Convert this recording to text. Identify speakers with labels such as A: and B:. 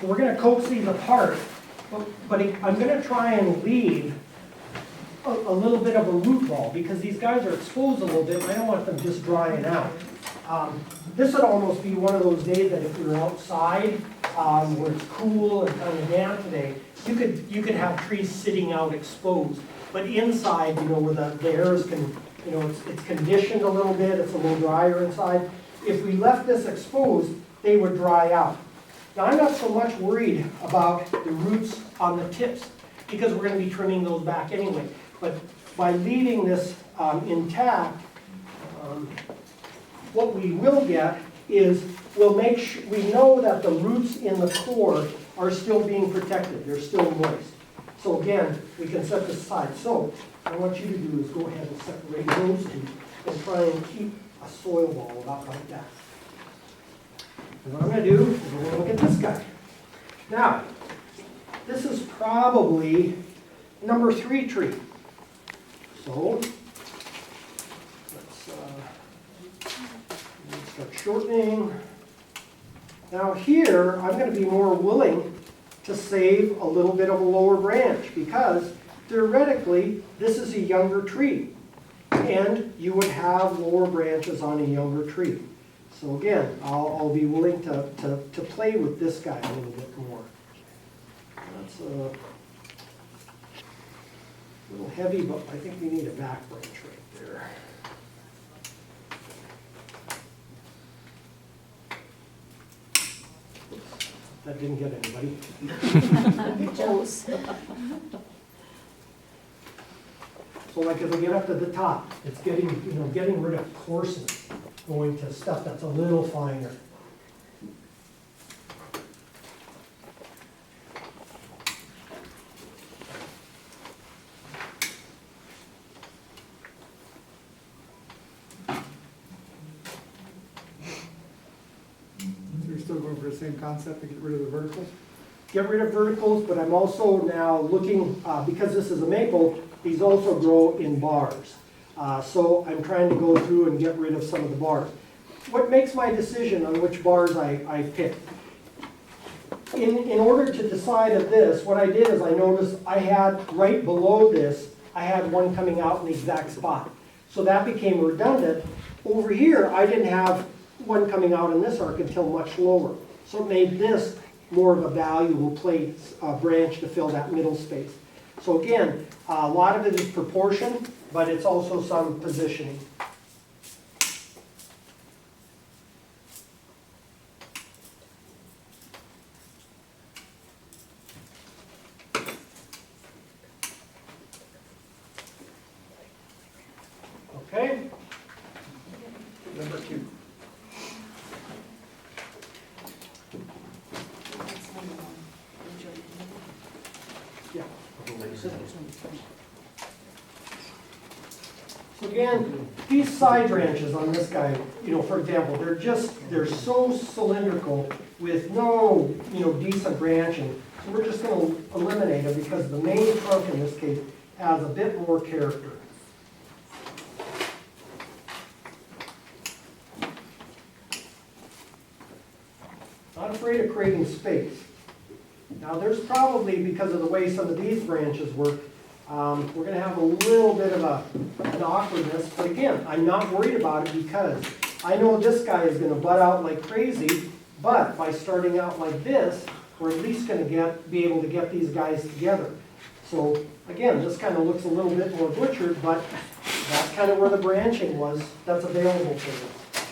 A: So we're going to coax these apart, but I'm going to try and leave a little bit of a root ball because these guys are exposed a little bit and I don't want them just drying out. This would almost be one of those days that if you're outside where it's cool and kind of damp today, you could have trees sitting out exposed. But inside, you know, where the air is, you know, it's conditioned a little bit, it's a little drier inside. If we left this exposed, they would dry out. Now, I'm not so much worried about the roots on the tips because we're going to be trimming those back anyway. But by leaving this intact, what we will get is we'll make sure we know that the roots in the core are still being protected. They're still moist. So again, we can set this aside. So what I want you to do is go ahead and separate those two and try and keep a soil ball about like that. And what I'm going to do is we're going to look at this guy. Now, this is probably number 3 tree. So let's start shortening. Now here, I'm going to be more willing to save a little bit of a lower branch because theoretically, this is a younger tree. And you would have lower branches on a younger tree. So again, I'll be willing to play with this guy a little bit more. That's a little heavy, but I think we need a back branch right there. Oops, that didn't get anybody.
B: Jealous.
A: So like as I get up to the top, it's getting rid of coarseness, going to stuff that's a little finer.
C: So you're still going for the same concept to get rid of the verticals?
A: Get rid of verticals, but I'm also now looking, because this is a maple, these also grow in bars. So I'm trying to go through and get rid of some of the bars. What makes my decision on which bars I pick? In order to decide of this, what I did is I noticed I had right below this, I had one coming out in the exact spot. So that became redundant. Over here, I didn't have one coming out in this arc until much lower. So it made this more of a valuable branch to fill that middle space. So again, a lot of it is proportion, but it's also some positioning. Okay?
C: Number 2.
A: Yeah. So again, these side branches on this guy, for example, they're so cylindrical with no, decent branching. So we're just going to eliminate it because the main trunk in this case has a bit more character. Not afraid of creating space. Now there's probably, because of the way some of these branches work, we're going to have a little bit of an awkwardness, but again, I'm not worried about it because I know this guy is going to bud out like crazy, but by starting out like this, we're at least going to be able to get these guys together. So again, this kind of looks a little bit more butchered, but that's kind of where the branching was that's available to us.